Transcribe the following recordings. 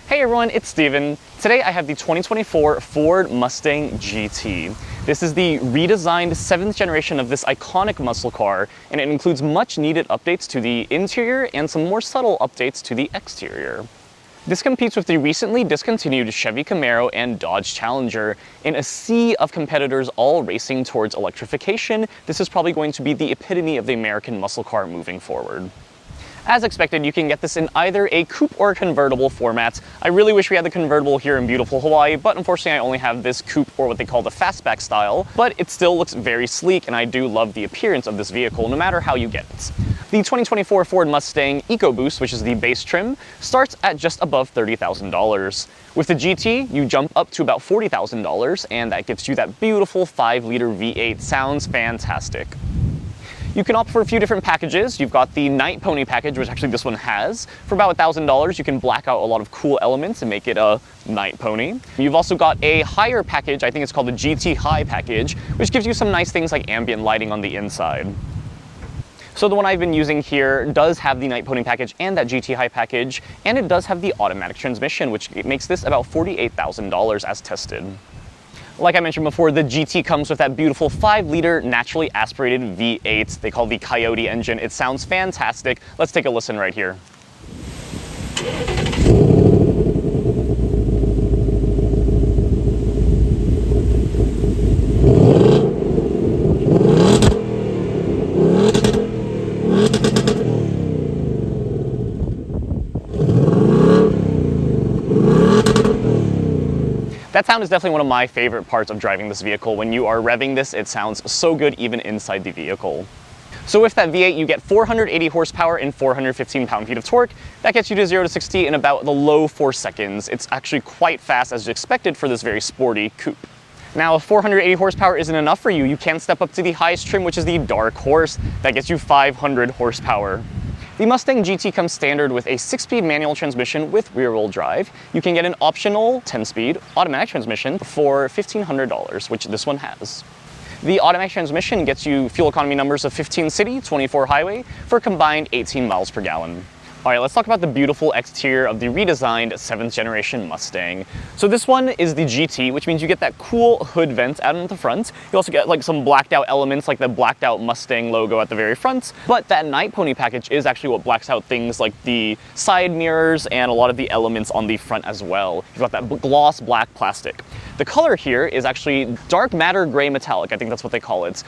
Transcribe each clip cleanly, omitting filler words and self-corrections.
Hey everyone, it's Steven. Today I have the 2024 Ford Mustang GT. This is the redesigned 7th generation of this iconic muscle car, and it includes much needed updates to the interior and some more subtle updates to the exterior. This competes with the recently discontinued Chevy Camaro and Dodge Challenger. In a sea of competitors all racing towards electrification, this is probably going to be the epitome of the American muscle car moving forward. As expected, you can get this in either a coupe or a convertible format. I really wish we had the convertible here in beautiful Hawaii, but unfortunately I only have this coupe, or what they call the fastback style, but it still looks very sleek and I do love the appearance of this vehicle no matter how you get it. The 2024 Ford Mustang EcoBoost, which is the base trim, starts at just above $30,000. With the GT, you jump up to about $40,000, and that gives you that beautiful 5-liter V8. Sounds fantastic. You can opt for a few different packages. You've got the Night Pony package, which actually this one has. For about $1,000, you can black out a lot of cool elements and make it a Night Pony. You've also got a higher package, I think it's called the GT High package, which gives you some nice things like ambient lighting on the inside. So the one I've been using here does have the Night Pony package and that GT High package, and it does have the automatic transmission, which makes this about $48,000 as tested. Like I mentioned before, the GT comes with that beautiful 5-liter naturally aspirated V8 they call the Coyote engine. It sounds fantastic. Let's take a listen right here. That sound is definitely one of my favorite parts of driving this vehicle. When you are revving this, it sounds so good even inside the vehicle. So with that V8, you get 480 horsepower and 415 pound-feet of torque. That gets you to 0 to 60 in about the low 4 seconds. It's actually quite fast as expected for this very sporty coupe. Now, if 480 horsepower isn't enough for you, you can step up to the highest trim, which is the Dark Horse. That gets you 500 horsepower. The Mustang GT comes standard with a 6-speed manual transmission with rear-wheel drive. You can get an optional 10-speed automatic transmission for $1,500, which this one has. The automatic transmission gets you fuel economy numbers of 15 city, 24 highway, for a combined 18 miles per gallon. All right, let's talk about the beautiful exterior of the redesigned 7th generation Mustang. So this one is the GT, which means you get that cool hood vent out in the front. You also get like some blacked out elements like the blacked out Mustang logo at the very front. But that Night Pony package is actually what blacks out things like the side mirrors and a lot of the elements on the front as well. You've got that gloss black plastic. The color here is actually dark matter gray metallic. I think that's what they call it.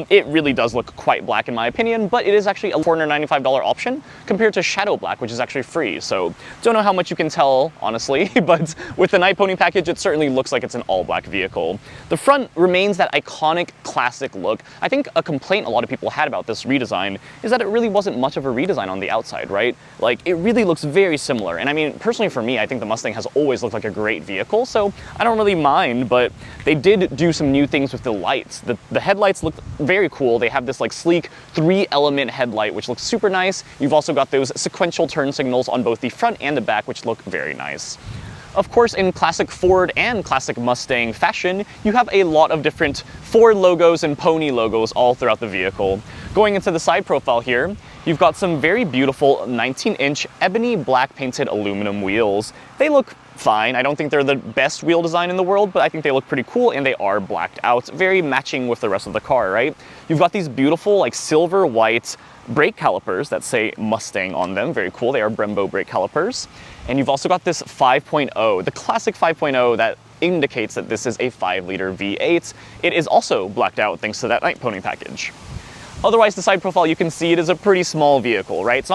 It really does look quite black in my opinion, but it is actually a $495 option compared to Shadow Black, which is actually free. So don't know how much you can tell, honestly, but with the Night Pony package, it certainly looks like it's an all-black vehicle. The front remains that iconic classic look. I think a complaint a lot of people had about this redesign is that it really wasn't much of a redesign on the outside, right? Like, it really looks very similar. And I mean, personally for me, I think the Mustang has always looked like a great vehicle, so I don't really mind, but they did do some new things with the lights. The headlights look very cool. They have this like sleek 3-element headlight, which looks super nice. You've also got those sequential turn signals on both the front and the back, which look very nice. Of course, in classic Ford and classic Mustang fashion, you have a lot of different Ford logos and Pony logos all throughout the vehicle. Going into the side profile here, you've got some very beautiful 19-inch ebony black painted aluminum wheels. They look fine. I don't think they're the best wheel design in the world, but I think they look pretty cool and they are blacked out, very matching with the rest of the car, right? You've got these beautiful like silver white brake calipers that say Mustang on them. Very cool. They are Brembo brake calipers. And you've also got this 5.0, the classic 5.0 that indicates that this is a 5-liter V8. It is also blacked out thanks to that Night Pony package. Otherwise, the side profile, you can see it is a pretty small vehicle, right?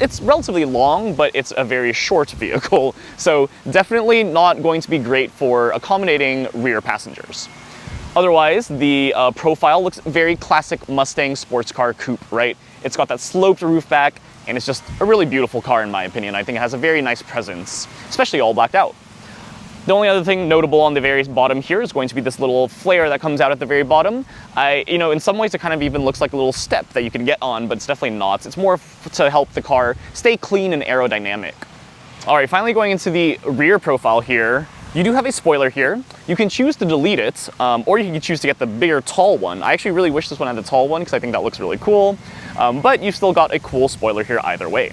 It's relatively long, but it's a very short vehicle. So definitely not going to be great for accommodating rear passengers. Otherwise, the profile looks very classic Mustang sports car coupe, right? It's got that sloped roof back, and it's just a really beautiful car in my opinion. I think it has a very nice presence, especially all blacked out. The only other thing notable on the very bottom here is going to be this little flare that comes out at the very bottom. In some ways it kind of even looks like a little step that you can get on, but it's definitely not. It's more to help the car stay clean and aerodynamic. All right, finally going into the rear profile here, you do have a spoiler here. You can choose to delete it, or you can choose to get the bigger, tall one. I actually really wish this one had the tall one because I think that looks really cool, but you've still got a cool spoiler here either way.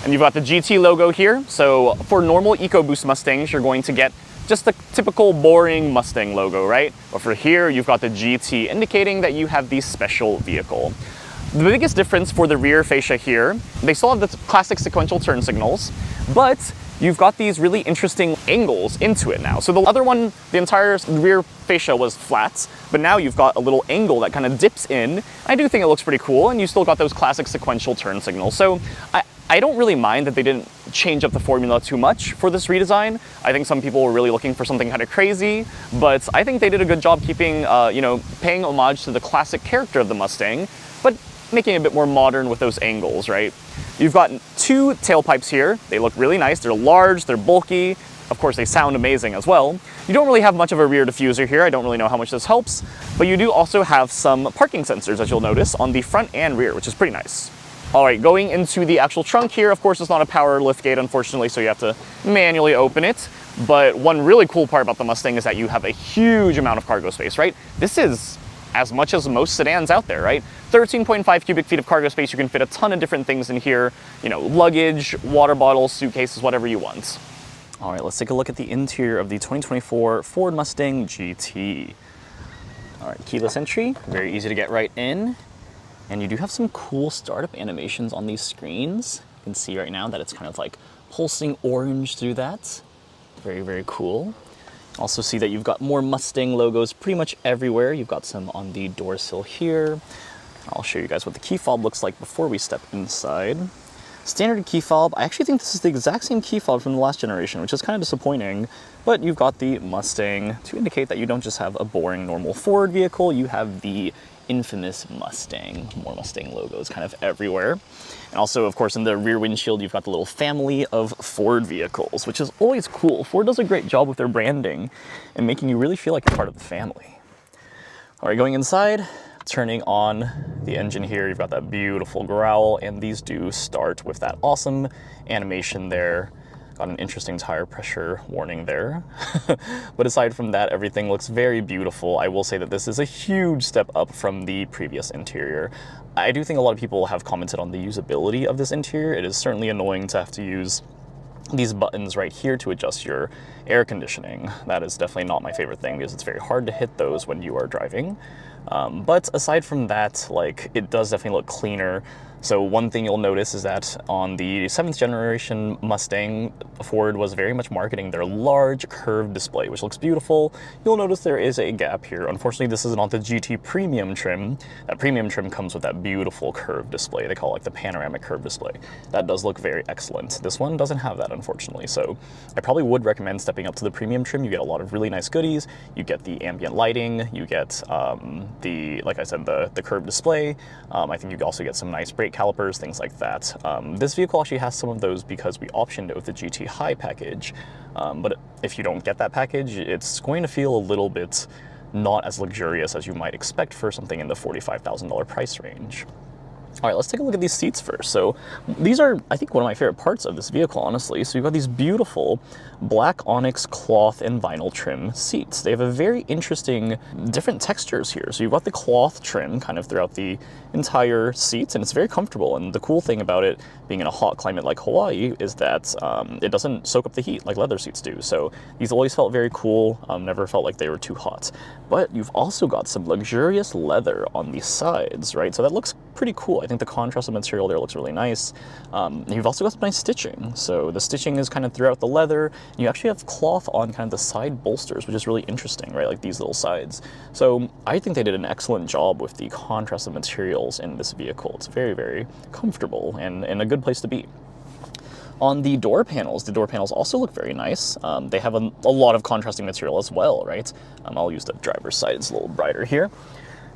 And you've got the GT logo here. So for normal EcoBoost Mustangs, you're going to get just the typical boring Mustang logo, right? But for here, you've got the GT, indicating that you have the special vehicle. The biggest difference for the rear fascia here, they still have the classic sequential turn signals, but you've got these really interesting angles into it now. So the other one, the entire rear fascia was flat, but now you've got a little angle that kind of dips in. I do think it looks pretty cool, and you still got those classic sequential turn signals. So I don't really mind that they didn't change up the formula too much for this redesign. I think some people were really looking for something kind of crazy, but I think they did a good job keeping, you know, paying homage to the classic character of the Mustang, but making it a bit more modern with those angles, right? You've got two tailpipes here. They look really nice. They're large, they're bulky. Of course, they sound amazing as well. You don't really have much of a rear diffuser here. I don't really know how much this helps, but you do also have some parking sensors, as you'll notice, on the front and rear, which is pretty nice. All right, going into the actual trunk here, of course, it's not a power liftgate, unfortunately, so you have to manually open it. But one really cool part about the Mustang is that you have a huge amount of cargo space, right? This is as much as most sedans out there, right? 13.5 cubic feet of cargo space. You can fit a ton of different things in here, you know, luggage, water bottles, suitcases, whatever you want. All right, let's take a look at the interior of the 2024 Ford Mustang GT. All right, keyless entry, very easy to get right in. And you do have some cool startup animations on these screens. You can see right now that it's kind of like pulsing orange through that. Very, very cool. Also see that you've got more Mustang logos pretty much everywhere. You've got some on the door sill here. I'll show you guys what the key fob looks like before we step inside. Standard key fob. I actually think this is the exact same key fob from the last generation, which is kind of disappointing. But you've got the Mustang to indicate that you don't just have a boring normal Ford vehicle, you have the infamous Mustang. More Mustang logos kind of everywhere. And also, of course, in the rear windshield, you've got the little family of Ford vehicles, which is always cool. Ford does a great job with their branding and making you really feel like you're part of the family. All right, going inside, turning on the engine here, you've got that beautiful growl, and these do start with that awesome animation there. Got an interesting tire pressure warning there. But aside from that, everything looks very beautiful. I will say that this is a huge step up from the previous interior. I do think a lot of people have commented on the usability of this interior. It is certainly annoying to have to use these buttons right here to adjust your air conditioning. That is definitely not my favorite thing because it's very hard to hit those when you are driving. But aside from that, like, it does definitely look cleaner. So one thing you'll notice is that on the 7th generation Mustang, Ford was very much marketing their large curved display, which looks beautiful. You'll notice there is a gap here. Unfortunately, this isn't on the GT Premium trim. That Premium trim comes with that beautiful curved display. They call it like the panoramic curved display. That does look very excellent. This one doesn't have that, unfortunately. So I probably would recommend stepping up to the Premium trim. You get a lot of really nice goodies. You get the ambient lighting. You get like I said, the curved display. I think you also get some nice brake calipers, things like that. This vehicle actually has some of those because we optioned it with the GT High package, but if you don't get that package, it's going to feel a little bit not as luxurious as you might expect for something in the $45,000 price range. All right, let's take a look at these seats first. So these are, I think, one of my favorite parts of this vehicle, honestly. So you've got these beautiful black onyx cloth and vinyl trim seats. They have a very interesting, different textures here. So you've got the cloth trim kind of throughout the entire seats, and it's very comfortable. And the cool thing about it being in a hot climate like Hawaii is that it doesn't soak up the heat like leather seats do. So these always felt very cool, never felt like they were too hot. But you've also got some luxurious leather on the sides, right? So that looks pretty cool. I think the contrast of material there looks really nice. You've also got some nice stitching. So the stitching is kind of throughout the leather. You actually have cloth on kind of the side bolsters, which is really interesting, right? Like these little sides. So I think they did an excellent job with the contrast of materials in this vehicle. It's very, very comfortable and a good place to be. On the door panels also look very nice. They have a lot of contrasting material as well, right? I'll use the driver's side, it's a little brighter here.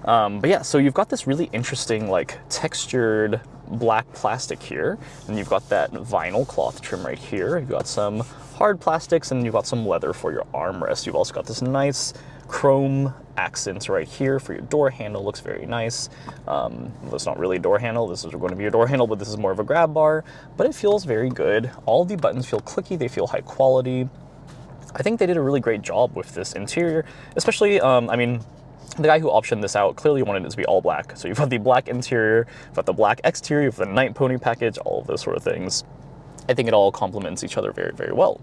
But yeah, so you've got this really interesting, like, textured black plastic here, and you've got that vinyl cloth trim right here. You've got some hard plastics, and you've got some leather for your armrest. You've also got this nice chrome accents right here for your door handle. Looks very nice. Well, it's not really a door handle. This is going to be a door handle, but this is more of a grab bar, but it feels very good. All the buttons feel clicky. They feel high quality. I think they did a really great job with this interior, especially, I mean, the guy who optioned this out clearly wanted it to be all black. So you've got the black interior, you've got the black exterior, you've got the Night Pony package, all of those sort of things. I think it all complements each other very, very well.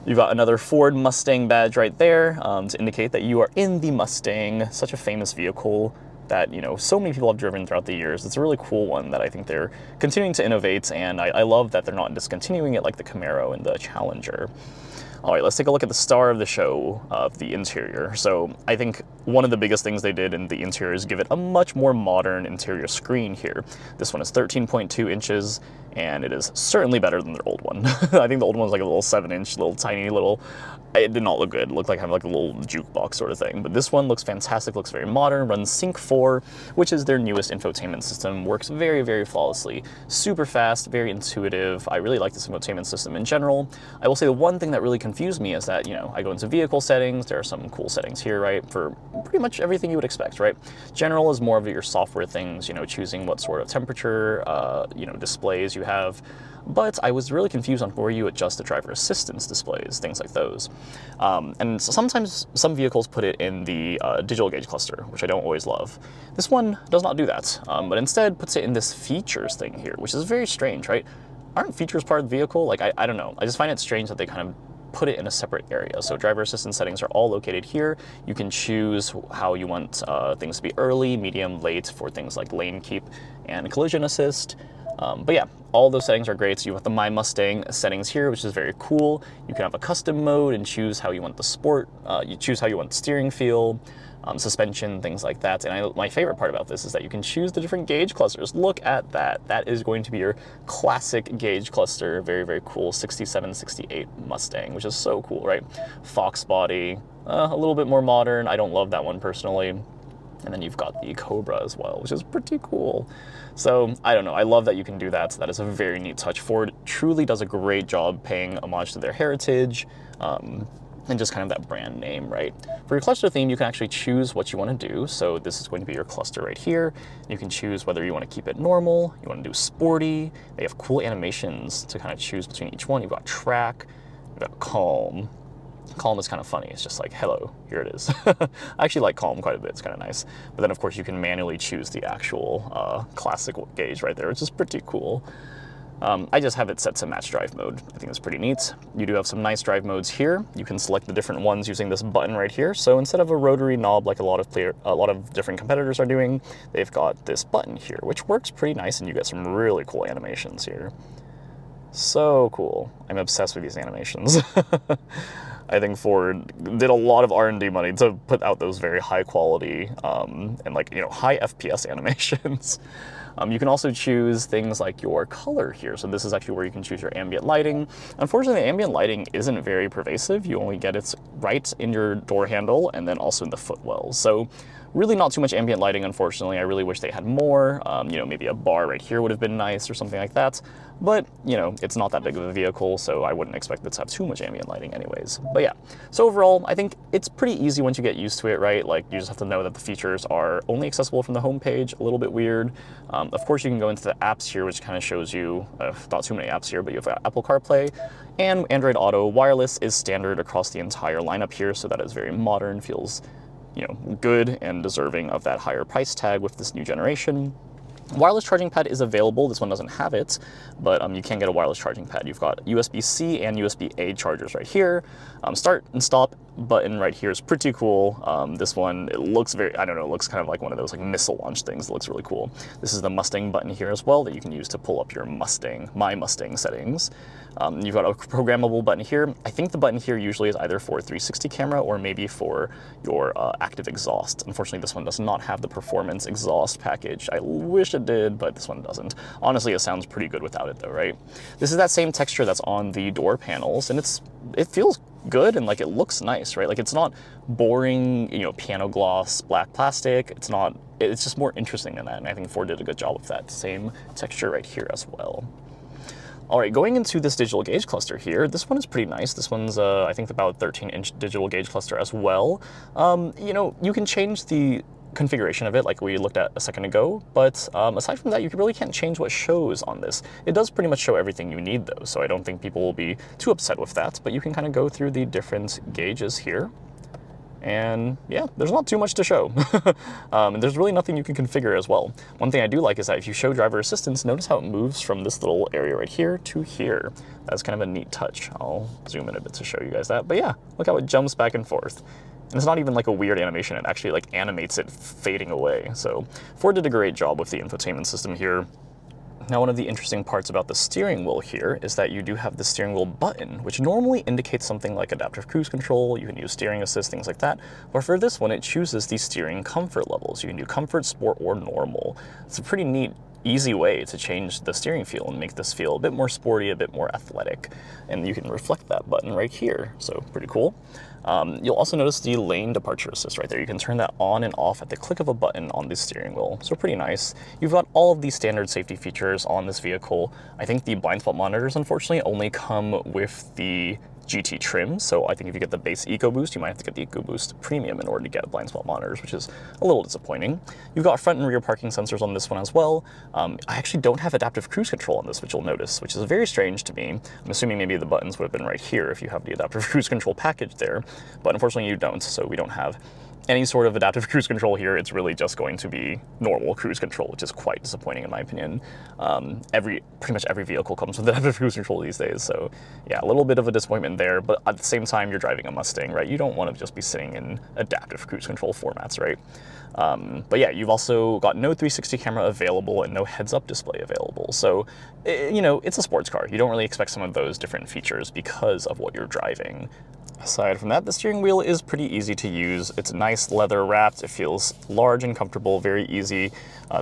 You've got another Ford Mustang badge right there to indicate that you are in the Mustang, such a famous vehicle that, you know, so many people have driven throughout the years. It's a really cool one that I think they're continuing to innovate, and I love that they're not discontinuing it like the Camaro and the Challenger. All right, let's take a look at the star of the show, the interior. So I think one of the biggest things they did in the interior is give it a much more modern interior screen here. This one is 13.2 inches, and it is certainly better than their old one. I think the old one was like a little 7-inch, little tiny little, it did not look good. It looked like kind of like a little jukebox sort of thing. But this one looks fantastic, looks very modern, runs Sync 4, which is their newest infotainment system, works very, very flawlessly, super fast, very intuitive. I really like this infotainment system in general. I will say the one thing that really confused me is that, you know, I go into vehicle settings, there are some cool settings here, right, for pretty much everything you would expect, right? General is more of your software things, you know, choosing what sort of temperature, you know, displays you have. But I was really confused on where you adjust the driver assistance displays, things like those. And so sometimes some vehicles put it in the digital gauge cluster, which I don't always love. This one does not do that, but instead puts it in this features thing here, which is very strange, right? Aren't features part of the vehicle? Like, I don't know. I just find it strange that they kind of put it in a separate area. So driver assistance settings are all located here. You can choose how you want things to be early, medium, late for things like lane keep and collision assist. But yeah, all those settings are great. So you have the My Mustang settings here, which is very cool. You can have a custom mode and choose how you want the sport. You choose how you want the steering feel, suspension, things like that. And my favorite part about this is that you can choose the different gauge clusters. Look at that. That is going to be your classic gauge cluster. Very, very cool 67, 68 Mustang, which is so cool, right? Fox body, a little bit more modern. I don't love that one personally. And then you've got the Cobra as well, which is pretty cool. So I don't know, I love that you can do that. So that is a very neat touch. Ford truly does a great job paying homage to their heritage and just kind of that brand name, right? For your cluster theme, you can actually choose what you want to do. So this is going to be your cluster right here. You can choose whether you want to keep it normal, you want to do sporty. They have cool animations to kind of choose between each one. You've got track, you've got calm. Calm is kind of funny. It's just like, hello, here it is. I actually like calm quite a bit. It's kind of nice. But then, of course, you can manually choose the actual classic gauge right there, which is pretty cool. I just have it set to match drive mode. I think it's pretty neat. You do have some nice drive modes here. You can select the different ones using this button right here. So instead of a rotary knob like a lot of different competitors are doing, they've got this button here, which works pretty nice, and you get some really cool animations here. So cool. I'm obsessed with these animations. I think Ford did a lot of R&D money to put out those very high quality and like, you know, high FPS animations. You can also choose things like your color here. So this is actually where you can choose your ambient lighting. Unfortunately, the ambient lighting isn't very pervasive. You only get it right in your door handle and then also in the footwells. So really not too much ambient lighting, unfortunately. I really wish they had more. You know, maybe a bar right here would have been nice or something like that. But, you know, it's not that big of a vehicle, so I wouldn't expect it to have too much ambient lighting anyways. But yeah, so overall, I think it's pretty easy once you get used to it, right? Like, you just have to know that the features are only accessible from the homepage, a little bit weird. Of course, you can go into the apps here, which kind of shows you, not too many apps here, but you have Apple CarPlay and Android Auto. Wireless is standard across the entire lineup here, so that is very modern, feels, you know, good and deserving of that higher price tag with this new generation. Wireless charging pad is available. This one doesn't have it, but you can get a wireless charging pad. You've got USB-C and USB-A chargers right here. Start and stop button right here is pretty cool. This one, it looks very, I don't know, it looks kind of like one of those like missile launch things. It looks really cool. This is the Mustang button here as well that you can use to pull up your Mustang, My Mustang settings. You've got a programmable button here. I think the button here usually is either for 360 camera or maybe for your active exhaust. Unfortunately, this one does not have the performance exhaust package. I wish it did, but this one doesn't. Honestly, it sounds pretty good without it though, right? This is that same texture that's on the door panels, and it feels good and like it looks nice, right? Like it's not boring, you know, piano gloss, black plastic. It's just more interesting than that, and I think Ford did a good job with that same texture right here as well. All right, going into this digital gauge cluster here, this one is pretty nice. This one's, I think, about 13-inch digital gauge cluster as well. You know, you can change the configuration of it like we looked at a second ago, but aside from that, you really can't change what shows on this. It does pretty much show everything you need though, so I don't think people will be too upset with that, but you can kind of go through the different gauges here. And yeah, there's not too much to show. And there's really nothing you can configure as well. One thing I do like is that if you show driver assistance, notice how it moves from this little area right here to here. That's kind of a neat touch. I'll zoom in a bit to show you guys that. But yeah, look how it jumps back and forth. And it's not even like a weird animation, it actually like animates it fading away. So Ford did a great job with the infotainment system here. Now, one of the interesting parts about the steering wheel here is that you do have the steering wheel button, which normally indicates something like adaptive cruise control. You can use steering assist, things like that. But for this one, it chooses the steering comfort levels. You can do comfort, sport, or normal. It's a pretty neat, easy way to change the steering feel and make this feel a bit more sporty, a bit more athletic. And you can reflect that button right here. So pretty cool. You'll also notice the lane departure assist right there. You can turn that on and off at the click of a button on the steering wheel. So pretty nice. You've got all of these standard safety features on this vehicle. I think the blind spot monitors, unfortunately, only come with the GT trim, so I think if you get the base EcoBoost, you might have to get the EcoBoost Premium in order to get blind spot monitors, which is a little disappointing. You've got front and rear parking sensors on this one as well. I actually don't have adaptive cruise control on this, which you'll notice, which is very strange to me. I'm assuming maybe the buttons would have been right here if you have the adaptive cruise control package there, but unfortunately you don't, so we don't have any sort of adaptive cruise control here. It's really just going to be normal cruise control, which is quite disappointing in my opinion. Pretty much every vehicle comes with adaptive cruise control these days, so yeah, a little bit of a disappointment there, but at the same time, you're driving a Mustang, right? You don't want to just be sitting in adaptive cruise control formats, right? But yeah, you've also got no 360 camera available and no heads-up display available, so you know, it's a sports car. You don't really expect some of those different features because of what you're driving. Aside from that, the steering wheel is pretty easy to use. It's nice leather wrapped. It feels large and comfortable, very easy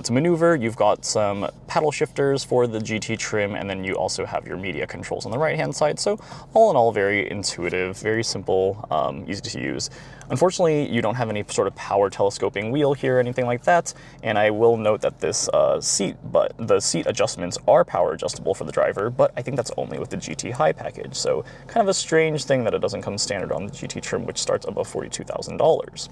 to maneuver. You've got some paddle shifters for the GT trim, and then you also have your media controls on the right-hand side. So all in all, very intuitive, very simple, easy to use. Unfortunately, you don't have any sort of power telescoping wheel here or anything like that. And I will note that this the seat adjustments are power adjustable for the driver, but I think that's only with the GT High package. So kind of a strange thing that it doesn't come standard on the GT trim, which starts above $42,000.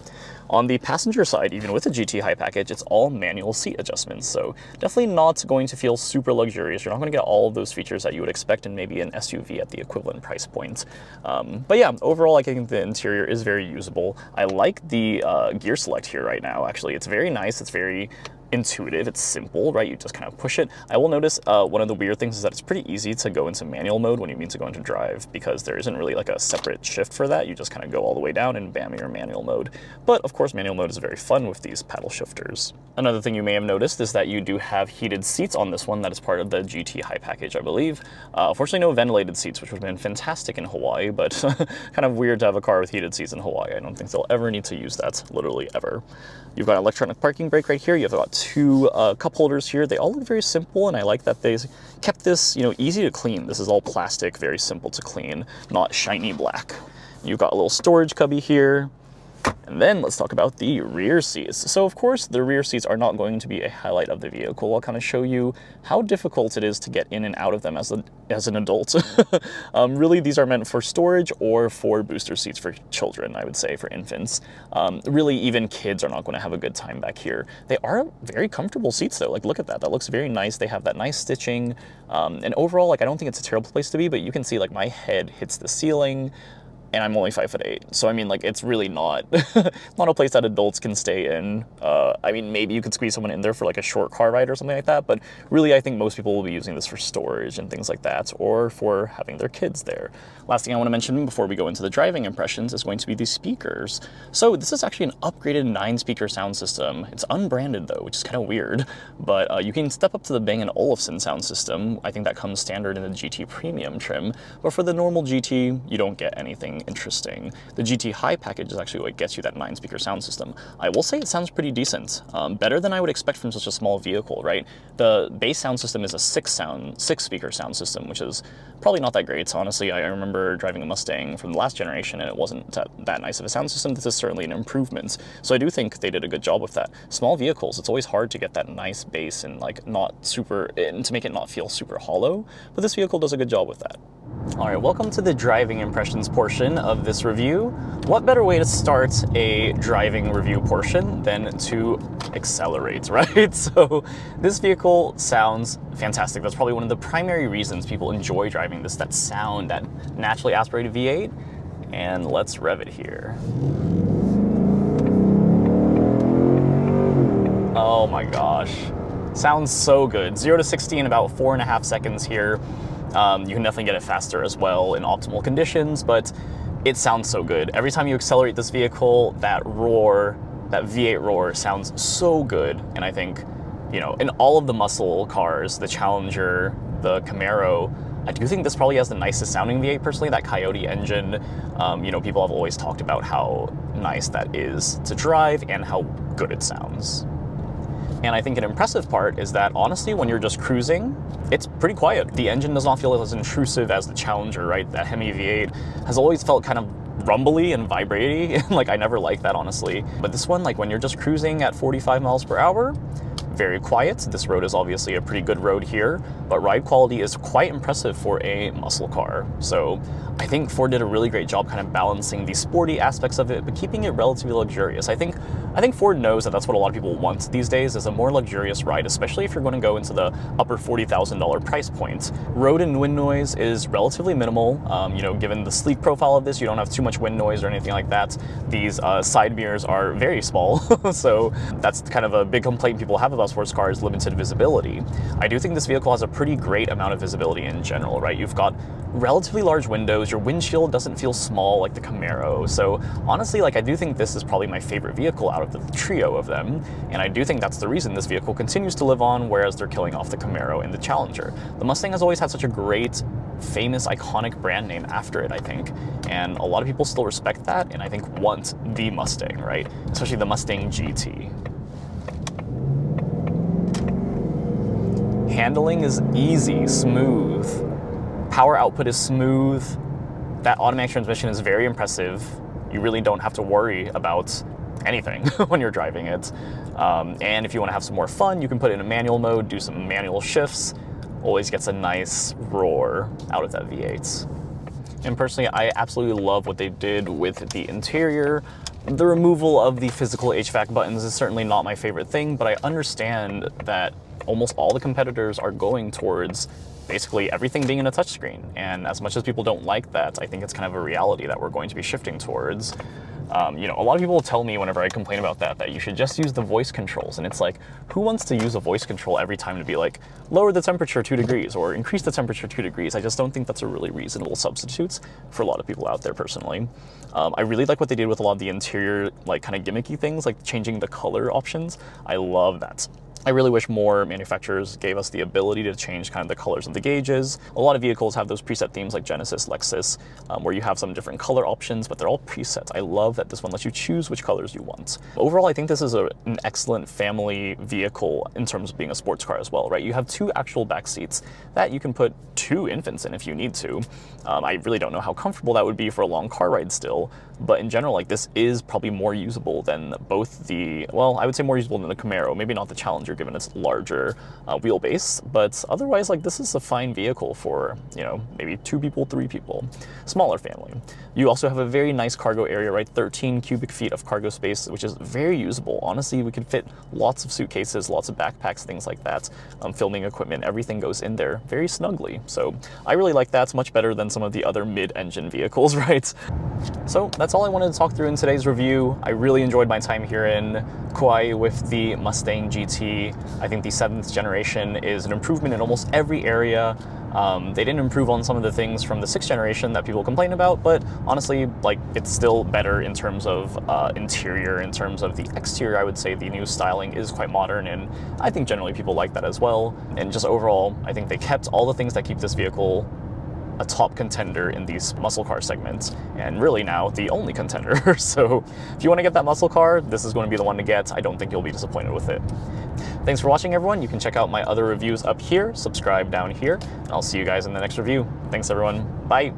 On the passenger side, even with the GT High package, it's all manual seat adjustments. So definitely not going to feel super luxurious. You're not going to get all of those features that you would expect in maybe an SUV at the equivalent price point. But yeah, overall, I think the interior is very usable. I like the gear select here right now, actually. It's very nice. It's very intuitive. It's simple, right? You just kind of push it. I will notice one of the weird things is that it's pretty easy to go into manual mode when you mean to go into drive, because there isn't really like a separate shift for that. You just kind of go all the way down and bam, you're in manual mode. But of course, manual mode is very fun with these paddle shifters. Another thing you may have noticed is that you do have heated seats on this one. That is part of the GT High package, I believe. Unfortunately, no ventilated seats, which would have been fantastic in Hawaii, but kind of weird to have a car with heated seats in Hawaii. I don't think they'll ever need to use that, literally ever. You've got electronic parking brake right here. You've got two cup holders here. They all look very simple, and I like that they kept this, you know, easy to clean. This is all plastic, very simple to clean, not shiny black. You've got a little storage cubby here. And then let's talk about the rear seats. So of course, the rear seats are not going to be a highlight of the vehicle. I'll kind of show you how difficult it is to get in and out of them as an adult. Really, these are meant for storage or for booster seats for children, I would say, for infants. Really, even kids are not going to have a good time back here. They are very comfortable seats though. Like, look at that. That looks very nice. They have that nice stitching. And overall, like, I don't think it's a terrible place to be, but you can see like my head hits the ceiling. And I'm only 5'8", so I mean, like, it's really not not a place that adults can stay in. I mean, maybe you could squeeze someone in there for like a short car ride or something like that, but really I think most people will be using this for storage and things like that, or for having their kids there. Last thing I want to mention before we go into the driving impressions is going to be the speakers. So this is actually an upgraded 9-speaker sound system. It's unbranded though, which is kind of weird, but you can step up to the Bang & Olufsen sound system. I think that comes standard in the GT Premium trim, but for the normal GT, you don't get anything interesting. The GT High package is actually what gets you that 9-speaker sound system. I will say it sounds pretty decent, better than I would expect from such a small vehicle, right? The base sound system is a 6-speaker sound system, which is probably not that great. Honestly, I remember driving a Mustang from the last generation and it wasn't that nice of a sound system. This is certainly an improvement. So I do think they did a good job with that. Small vehicles, it's always hard to get that nice bass and like not super, and to make it not feel super hollow, but this vehicle does a good job with that. All right, welcome to the driving impressions portion of this review. What better way to start a driving review portion than to accelerate, right? So this vehicle sounds fantastic. That's probably one of the primary reasons people enjoy driving this, that sound, that naturally aspirated V8. And let's rev it here. Oh my gosh. Sounds so good. 0 to 60 in about 4.5 seconds here. You can definitely get it faster as well in optimal conditions, but it sounds so good. Every time you accelerate this vehicle, that roar, that V8 roar sounds so good. And I think, you know, in all of the muscle cars, the Challenger, the Camaro, I do think this probably has the nicest sounding V8 personally, that Coyote engine. You know, people have always talked about how nice that is to drive and how good it sounds. And I think an impressive part is that honestly, when you're just cruising, it's pretty quiet. The engine does not feel as intrusive as the Challenger, right? That Hemi V8 has always felt kind of rumbly and vibraty. Like, I never liked that, honestly. But this one, like when you're just cruising at 45 miles per hour, very quiet. This road is obviously a pretty good road here, but ride quality is quite impressive for a muscle car. So I think Ford did a really great job kind of balancing the sporty aspects of it, but keeping it relatively luxurious. I think Ford knows that that's what a lot of people want these days, is a more luxurious ride, especially if you're going to go into the upper $40,000 price point. Road and wind noise is relatively minimal. You know, given the sleek profile of this, you don't have too much wind noise or anything like that. These side mirrors are very small, so that's kind of a big complaint people have about sports cars, limited visibility. I do think this vehicle has a pretty great amount of visibility in general, right? You've got relatively large windows, your windshield doesn't feel small like the Camaro. So honestly, like, I do think this is probably my favorite vehicle out of the trio of them. And I do think that's the reason this vehicle continues to live on, whereas they're killing off the Camaro and the Challenger. The Mustang has always had such a great, famous, iconic brand name after it, I think. And a lot of people still respect that, and I think want the Mustang, right? Especially the Mustang GT. Handling is easy, smooth. Power output is smooth. That automatic transmission is very impressive. You really don't have to worry about anything when you're driving it. And if you want to have some more fun, you can put it in a manual mode, do some manual shifts. Always gets a nice roar out of that V8. And personally, I absolutely love what they did with the interior. The removal of the physical HVAC buttons is certainly not my favorite thing, but I understand that almost all the competitors are going towards basically everything being in a touchscreen. And as much as people don't like that, I think it's kind of a reality that we're going to be shifting towards. You know, a lot of people tell me whenever I complain about that you should just use the voice controls. And it's like, who wants to use a voice control every time to be like, lower the temperature 2 degrees or increase the temperature 2 degrees? I just don't think that's a really reasonable substitute for a lot of people out there personally. I really like what they did with a lot of the interior, like kind of gimmicky things, like changing the color options. I love that. I really wish more manufacturers gave us the ability to change kind of the colors of the gauges. A lot of vehicles have those preset themes like Genesis, Lexus, where you have some different color options, but they're all preset. I love that this one lets you choose which colors you want. Overall, I think this is an excellent family vehicle in terms of being a sports car as well, right? You have 2 actual back seats that you can put 2 infants in if you need to. I really don't know how comfortable that would be for a long car ride still, but in general, like, this is probably more usable than both the, well, I would say more usable than the Camaro, maybe not the Challenger given its larger wheelbase, but otherwise, like, this is a fine vehicle for, you know, maybe 2 people, 3 people, smaller family. You also have a very nice cargo area, right? 13 cubic feet of cargo space, which is very usable. Honestly, we could fit lots of suitcases, lots of backpacks, things like that. Filming equipment, everything goes in there very snugly. So I really like that. It's much better than some of the other mid-engine vehicles, right? So that's all I wanted to talk through in today's review. I really enjoyed my time here in Kauai with the Mustang GT. I think the 7th generation is an improvement in almost every area. They didn't improve on some of the things from the 6th generation that people complain about, but honestly, like, it's still better in terms of interior. In terms of the exterior, I would say the new styling is quite modern, and I think generally people like that as well. And just overall, I think they kept all the things that keep this vehicle a top contender in these muscle car segments, and really now the only contender. So if you want to get that muscle car, this is going to be the one to get. I don't think you'll be disappointed with it. Thanks for watching, everyone. You can check out my other reviews up here, subscribe down here, and I'll see you guys in the next review. Thanks, everyone. Bye.